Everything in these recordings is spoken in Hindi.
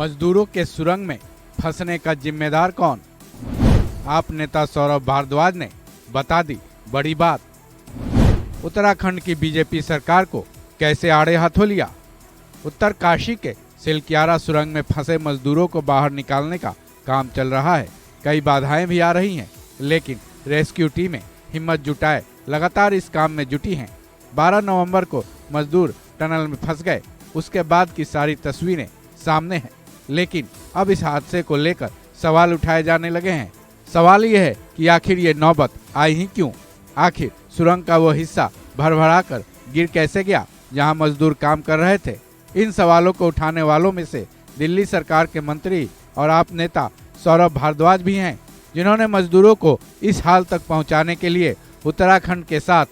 मजदूरों के सुरंग में फंसने का जिम्मेदार कौन? आप नेता सौरभ भारद्वाज ने बता दी बड़ी बात। उत्तराखंड की बीजेपी सरकार को कैसे आड़े हाथों लिया? उत्तरकाशी के सिलक्यारा सुरंग में फंसे मजदूरों को बाहर निकालने का काम चल रहा है। कई बाधाएं भी आ रही हैं, लेकिन रेस्क्यू टीमें हिम्मत जुटाए लगातार इस काम में जुटी हैं। 12 नवंबर को मजदूर टनल में फंस गए, उसके बाद की सारी तस्वीरें सामने हैं। लेकिन अब इस हादसे को लेकर सवाल उठाए जाने लगे हैं। सवाल यह है कि आखिर ये नौबत आई ही क्यों? आखिर सुरंग का वो हिस्सा भरभरा कर गिर कैसे गया जहां मजदूर काम कर रहे थे? इन सवालों को उठाने वालों में से दिल्ली सरकार के मंत्री और आप नेता सौरभ भारद्वाज भी हैं, जिन्होंने मजदूरों को इस हाल तक पहुंचाने के लिए उत्तराखंड के साथ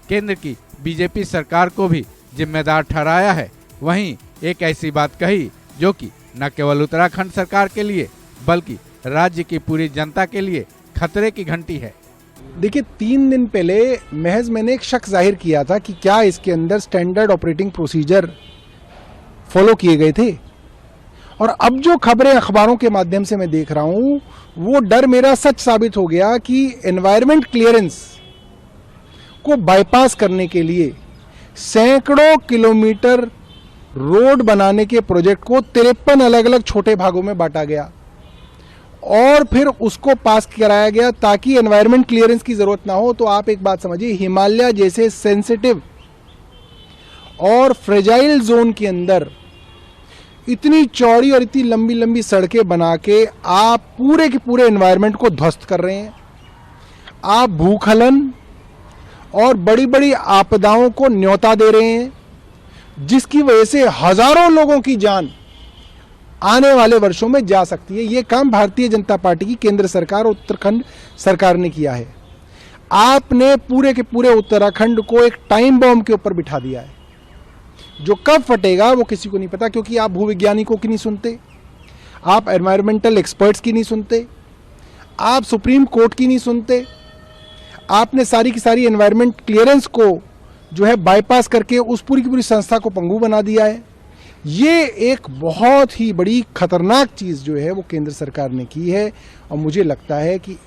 केंद्र की बीजेपी सरकार को भी जिम्मेदार ठहराया है। वहीं एक ऐसी बात कही जो कि न केवल उत्तराखंड सरकार के लिए बल्कि राज्य की पूरी जनता के लिए खतरे की घंटी है। देखिए, 3 दिन पहले महज मैंने एक शक जाहिर किया था कि क्या इसके अंदर स्टैंडर्ड ऑपरेटिंग प्रोसीजर फॉलो किए गए थे, और अब जो खबरें अखबारों के माध्यम से मैं देख रहा हूं, वो डर मेरा सच साबित हो गया कि एनवायरमेंट क्लियरेंस को बाईपास करने के लिए सैकड़ों किलोमीटर रोड बनाने के प्रोजेक्ट को 53 अलग अलग छोटे भागों में बांटा गया और फिर उसको पास कराया गया ताकि एनवायरमेंट क्लियरेंस की जरूरत ना हो। तो आप एक बात समझिए, हिमालय जैसे सेंसिटिव और फ्रेजाइल जोन के अंदर इतनी चौड़ी और इतनी लंबी लंबी सड़कें बना के आप पूरे के पूरे एनवायरनमेंट को ध्वस्त कर रहे हैं। आप भूस्खलन और बड़ी बड़ी आपदाओं को न्योता दे रहे हैं, जिसकी वजह से हजारों लोगों की जान आने वाले वर्षों में जा सकती है। ये काम भारतीय जनता पार्टी की केंद्र सरकार और उत्तराखंड सरकार ने किया है। आपने पूरे के पूरे उत्तराखंड को एक टाइम बॉम्ब के ऊपर बिठा दिया है, जो कब फटेगा वो किसी को नहीं पता, क्योंकि आप भूवैज्ञानिकों की नहीं सुनते, आप एनवायरमेंटल एक्सपर्ट्स की नहीं सुनते, आप सुप्रीम कोर्ट की नहीं सुनते। आपने सारी की सारी एनवायरमेंट क्लियरेंस को जो है बाईपास करके उस पूरी की पूरी संस्था को पंगु बना दिया है। ये एक बहुत ही बड़ी खतरनाक चीज जो है वो केंद्र सरकार ने की है, और मुझे लगता है कि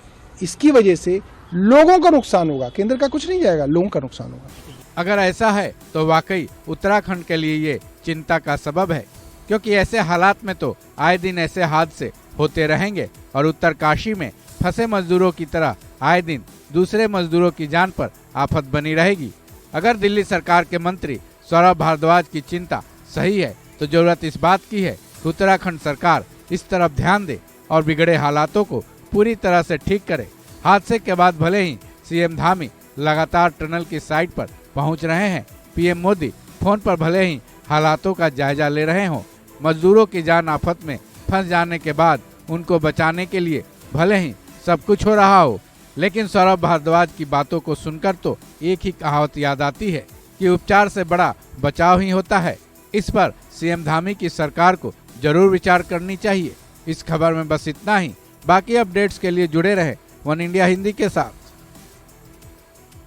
इसकी वजह से लोगों का नुकसान होगा। केंद्र का कुछ नहीं जाएगा, लोगों का नुकसान होगा। अगर ऐसा है तो वाकई उत्तराखंड के लिए ये चिंता का सबब है, क्योंकि ऐसे हालात में तो आए दिन ऐसे हादसे होते रहेंगे और उत्तरकाशी में फंसे मजदूरों की तरह आए दिन दूसरे मजदूरों की जान पर आफत बनी रहेगी। अगर दिल्ली सरकार के मंत्री सौरभ भारद्वाज की चिंता सही है तो जरूरत इस बात की है कि उत्तराखंड सरकार इस तरफ ध्यान दे और बिगड़े हालातों को पूरी तरह से ठीक करे। हादसे के बाद भले ही सीएम धामी लगातार टनल की साइट पर पहुंच रहे हैं, पीएम मोदी फोन पर भले ही हालातों का जायजा ले रहे हों, मजदूरों की जान आफत में फंस जाने के बाद उनको बचाने के लिए भले ही सब कुछ हो रहा हो, लेकिन सौरभ भारद्वाज की बातों को सुनकर तो एक ही कहावत याद आती है कि उपचार से बड़ा बचाव ही होता है। इस पर सीएम धामी की सरकार को जरूर विचार करनी चाहिए। इस खबर में बस इतना ही। बाकी अपडेट्स के लिए जुड़े रहे वन इंडिया हिंदी के साथ।